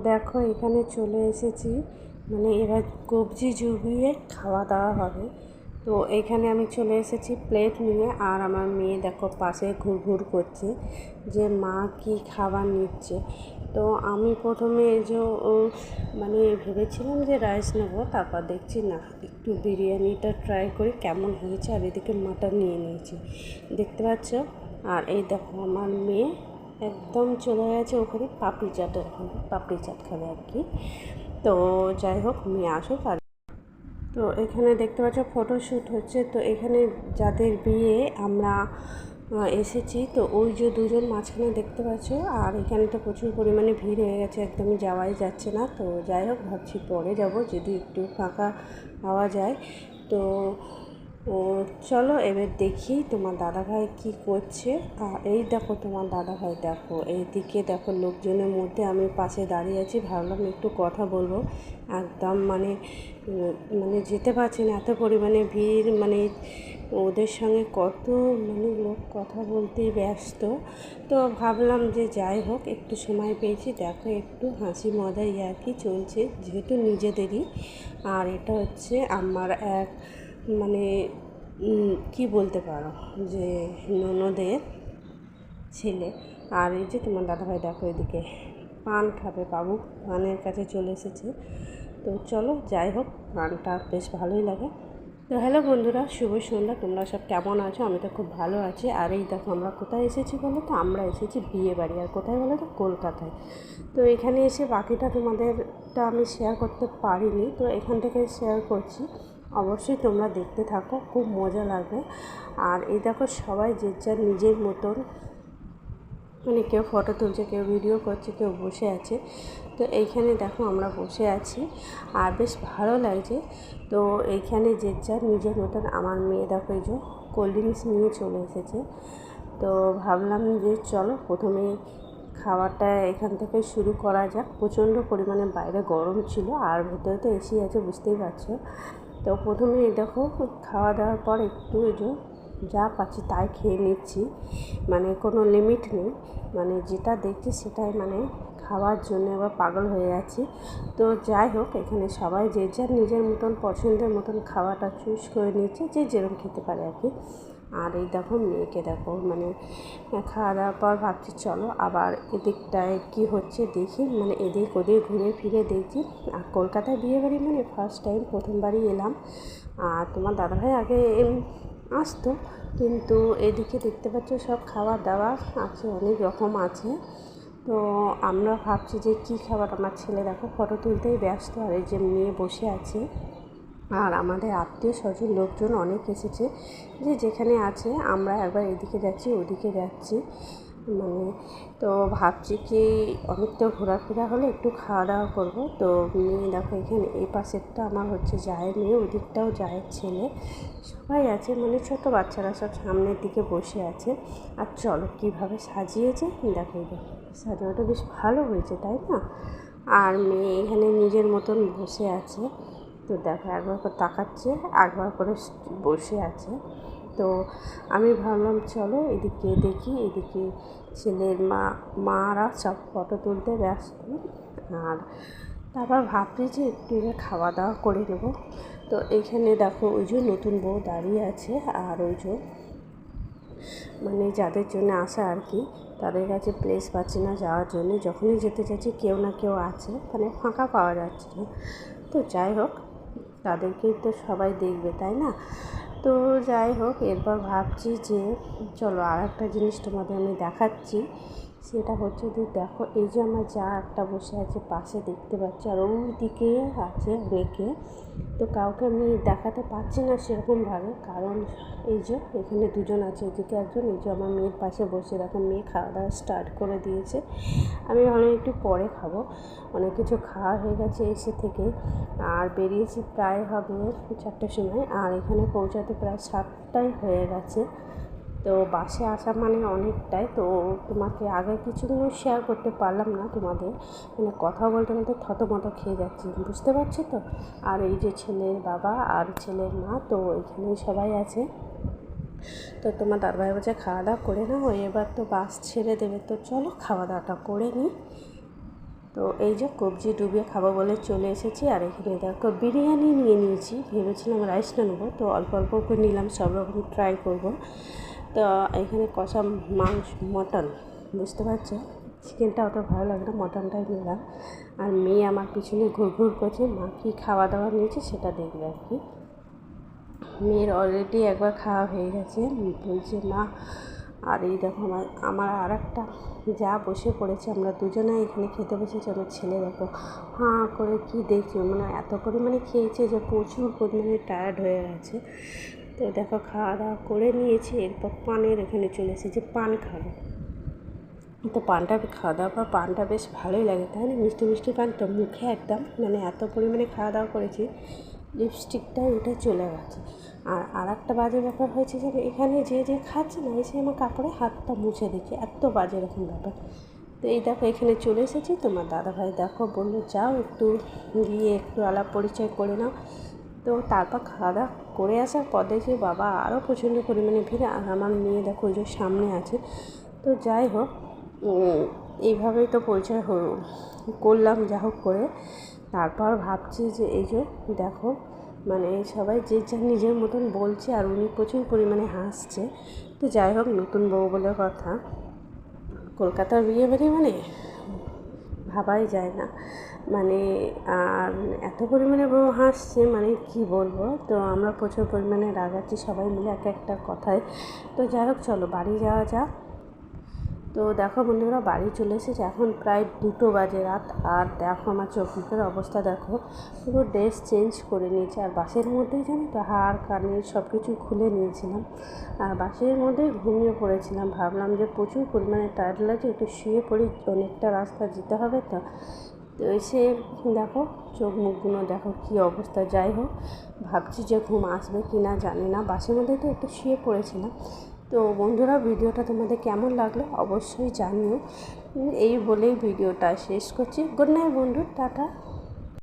দেখো এখানে চলে এসেছি, মানে এবার কবজি জুগিয়ে খাওয়া দাওয়া হবে। তো এখানে আমি চলে এসেছি প্লেট নিয়ে, আর আমার মেয়ে দেখো পাশে ঘুরঘুর করছে যে মা কি খাবার নিচ্ছে। তো আমি প্রথমে এই যে মানে ভেবেছিলাম যে রাইস নেবো, তারপর দেখছি না, একটু বিরিয়ানিটা ট্রাই করি কেমন হয়েছে। আর এদিকে মাটন নিয়ে নিয়েছি, দেখতে পাচ্ছ। আর এই দেখো আমার মেয়ে একদম চলে গেছে ওখানে পাপড়ি চাটের ওখানে, পাপড়ি চাট খাবে আর কি। তো যাই হোক, মেয়ে আসুক। আর তো এখানে দেখতে পাচ্ছ ফটোশ্যুট হচ্ছে। তো এখানে যাদের বিয়ে আমরা এসেছি, তো ওই যে দুজন মাঝখানে দেখতে পাচ্ছ। আর এখানে তো প্রচুর পরিমাণে ভিড় হয়ে গেছে, একদমই যাওয়াই যাচ্ছে না। তো যাই হোক, ভাবছি পরে যাব যদি একটু ফাঁকা পাওয়া যায়। তো চলো এবার দেখি তোমার দাদাভাই কি করছে। আর এই দেখো তোমার দাদাভাই, দেখো এইদিকে দেখো লোকজনের মধ্যে আমি পাশে দাঁড়িয়ে আছি, ভাবলাম একটু কথা বলবো। একদম মানে যেতে পারছি না, এত পরিমাণে ভিড়। মানে ওদের সঙ্গে কত লোক কথা বলতেই ব্যস্ত। তো ভাবলাম যে যাই হোক, একটু সময় পেয়েছি, দেখো একটু হাসি মজা আর কি চলছে, যেহেতু নিজেদেরই। আর এটা হচ্ছে আমার এক কি বলতে পারো যে ননদের ছেলে। আর এই যে তোমার দাদাভাই দেখো এদিকে পান খাবে, বাবু পানের কাছে চলে এসেছে। তো চলো যাই হোক, গানটা বেশ ভালোই লাগে। তো হ্যালো বন্ধুরা, শুভ সন্ধ্যা। তোমরা সব কেমন আছো? আমি তো খুব ভালো আছি। আর এই দেখো আমরা কোথায় এসেছি বলো তো, আমরা এসেছি বিয়ে বাড়ি। আর কোথায় বলো তো, কলকাতায়। তো এখানে এসে বাকিটা তোমাদেরটা আমি শেয়ার করতে পারিনি, তো এখান থেকে শেয়ার করছি। অবশ্যই তোমরা দেখতে থাকো, খুব মজা লাগবে। আর এই দেখো সবাই যে যার নিজের মতন, মানে কেউ ফটো তুলছে, কেউ ভিডিও করছে, কেউ বসে আছে। তো এইখানে দেখো আমরা বসে আছি, আর বেশ ভালো লাগছে। তো এইখানে যে যার নিজের মতন, আমার মেয়ে দেখো এই যে কোল্ড ড্রিঙ্কস নিয়ে চলে এসেছে। তো ভাবলাম যে চলো প্রথমে খাওয়াটা এখান থেকে শুরু করা যাক। প্রচণ্ড পরিমাণে বাইরে গরম ছিল, আর ভেতরে তো এসি আছে, বুঝতেই পারছো। তো প্রথমে দেখো খাওয়া দাওয়ার পর একটু যা পাচ্ছি তাই খেয়ে নিচ্ছি, মানে কোনো লিমিট নেই। মানে যেটা দেখছি সেটাই খাওয়ার জন্য আবার পাগল হয়ে যাচ্ছি। তো যাই হোক, এখানে সবাই যে যার নিজের মতন পছন্দের মতন খাওয়াটা চুজ করে নিচ্ছে, যে যেরকম খেতে পারে আর কি। আর এই দেখো মেয়েকে দেখো, খাওয়া দাওয়ার পর ভাবছি চলো আবার এদিকটায় কী হচ্ছে দেখি, এদিক ওদিক ঘুরে ফিরে দেখছি। আর কলকাতায় বিয়েবাড়ি ফার্স্ট টাইম, প্রথমবারই এলাম। আর তোমার দাদাভাই আগে আসতো, কিন্তু এদিকে দেখতে পাচ্ছ সব খাওয়া দাওয়া আছে, অনেক রকম আছে। তো আমরা ভাবছি যে কী খাবার। আমার ছেলে দেখো ফটো তুলতেই ব্যস্ত, আর এই যে মেয়ে বসে আছে। আর আমাদের আত্মীয় স্বজন লোকজন অনেক এসেছে, যে যেখানে আছে আমরা একবার এদিকে যাচ্ছি ওদিকে যাচ্ছি। তো ভাবছি কি অনেক তো ঘোরাফেরা হলে একটু খাওয়া দাওয়া করবো। তো মেয়ে দেখো এখানে এই পাশেরটা আমার হচ্ছে জায়ের মেয়ে, ওই দিকটাও জায়ের ছেলে, সবাই আছে, ছোটো বাচ্চারা সব সামনের দিকে বসে আছে। আর চলো কীভাবে সাজিয়েছে দেখো, সাজানোটা বেশ ভালো হয়েছে, তাই না? আর মেয়ে এখানে নিজের মতন বসে আছে। তো দেখো একবার করে তাকাচ্ছে, একবার করে বসে আছে। তো আমি ভাবলাম চলো এদিকে দেখি, এদিকে ছেলের মারা সব ফটো তুলতে ব্যস্ত। আর তারপর ভাবছি যে একটু খাওয়া দাওয়া করে নেব। তো এইখানে দেখো ওই যে নতুন বউ দাঁড়িয়ে আছে, আর ওই যে যাদের জন্য আসা আর কি, তাদের কাছে প্লেস পাচ্ছি না যাওয়ার জন্য। যখনই যেতে চাইছি কেউ না কেউ আছে, ফাঁকা পাওয়া যাচ্ছে না। তো যাই হোক, তাদেরকেই তো সবাই দেখবে, তাই না? তো যাই হোক, এরপর ভাবছি যে চলো আর একটা জিনিস তোমাদের আমি দেখাচ্ছি। সেটা হচ্ছে যে দেখো এই যে আমার যা একটা বসে আছে পাশে, দেখতে পাচ্ছি। আর ওই দিকে আছে অনেকে, তো কাউকে আমি দেখাতে পারছি না সেরকমভাবে, কারণ এই যে এখানে দুজন আছে, এদিকে একজন, এই যে আমার মেয়ের পাশে বসে দেখো মেয়ে খাওয়া দাওয়া স্টার্ট করে দিয়েছে। আমি ভাবলাম একটু পরে খাবো, অনেক কিছু খাওয়া হয়ে গেছে এসে থেকে। আর বেরিয়েছি প্রায় হবে 4টার সময়, আর এখানে পৌঁছাতে প্রায় 7টাই হয়ে গেছে। তো বাসে আসা অনেকটাই। তো তোমাকে আগে কিছুদিনও শেয়ার করতে পারলাম না তোমাদের, কথা বলতে বলতে থতমত খেয়ে যাচ্ছি, বুঝতে পারছো তো। আর এই যে ছেলের বাবা আর ছেলের মা, তো এখানে সবাই আছে। তো তোমার দাদাভাই বলছে খাওয়া দাওয়া করে নাও, এবার তো বাস ছেড়ে দেবে, তো চলো খাওয়া দাওয়াটা করে নিই। তো এই যে কবজি ডুবিয়ে খাবো বলে চলে এসেছি। আর এখানে দেখো বিরিয়ানি নিয়ে নিয়েছি, ভেবেছিলাম রাইসটা নেবো, তো অল্প অল্প করে নিলাম, সব রকম ট্রাই করব। তো এখানে কষা মাংস, মটন, বুঝতে পারছো, চিকেনটা অত ভালো লাগে না, মটনটাই নিলাম। আর মেয়ে আমার পিছনে ঘুরঘুর করছে, মা কী খাওয়া দাওয়া নিয়েছে সেটা দেখবে আর কি। মেয়ের অলরেডি একবার খাওয়া হয়ে গেছে, বলছে মা। আর এই দেখো আমার আর একটা যা বসে পড়েছে, আমরা দুজনে এখানে খেতে বসেছি। আমার ছেলে দেখো হাঁ করে কি দেখছে, মানে এত পরিমাণে খেয়েছে যে প্রচুর পরিমাণে টায়ার্ড হয়ে গেছে। তো দেখো খাওয়া দাওয়া করে নিয়েছি, এরপর পানের এখানে চলে এসেছি, পান খাবো। তো পানটা খাওয়া দাওয়ার পর পানটা বেশ ভালোই লাগে, তাই না, মিষ্টি মিষ্টি পান তো, মুখে একদম মানে এত পরিমাণে খাওয়া দাওয়া করেছি, লিপস্টিকটা উঠে চলে গেছে। আর একটা বাজে ব্যাপার হয়েছে যে এখানে যে খাচ্ছে না, এসে আমার কাপড়ে হাতটা মুছে দিচ্ছে, এত বাজে এরকম ব্যাপার। তো এই দেখো এখানে চলে এসেছি, তোমার দাদাভাই দেখো বললো যাও একটু গিয়ে একটু আলাপ পরিচয় করে নাও। তো তারপর খাওয়া দাওয়া করে আসার পর দেখি বাবা আরও প্রচণ্ড পরিমাণে ভিড়। আর আমার মেয়ে দেখো ওই যে সামনে আছে। তো যাই হোক, এইভাবেই তো পরিচয় করলাম, যা হোক করে। তারপর ভাবছি যে এই যে দেখো, মানে সবাই যে যার নিজের মতন বলছে, আর উনি প্রচুর পরিমাণে হাসছে। তো যাই হোক, নতুন বউ বলে কথা, কলকাতার বিয়েবাড়ি মানে ভাবাই যায় না, মানে আর এত পরিমাণে বউ হাসছে, মানে কি বলবো। তো আমরা প্রচুর পরিমাণে রাগাচ্ছি সবাই মিলে এক একটা কথায়। তো যাই হোক, চলো বাড়ি যাওয়া যাক। তো দেখো বন্ধুরা, বাড়ি চলে এসেছে, এখন প্রায় 2টো বাজে রাত। আর দেখো আমার চোখ মুখের অবস্থা দেখো, পুরো ড্রেস চেঞ্জ করে নিয়েছে। আর বাসের মধ্যেই জানো তো হাড় কানের সব কিছু খুলে নিয়েছিলাম, আর বাসের মধ্যেই ঘুমিয়ে পড়েছিলাম। ভাবলাম যে প্রচুর পরিমাণে টায়ার্ড লাগছে, একটু শুয়ে পড়ি, অনেকটা রাস্তা যেতে হবে। তো এসে দেখো চোখ মুখগুলো দেখো কী অবস্থা। যাই হোক, ভাবছি যে ঘুম আসবে কি না জানি না, বাসের মধ্যে তো একটু শুয়ে পড়েছিলাম। তো বন্ধুরা, ভিডিওটা তোমাদের কেমন লাগলো অবশ্যই জানিও। এই বলেই ভিডিওটা শেষ করছি। গুড নাইট বন্ধু, টাটা।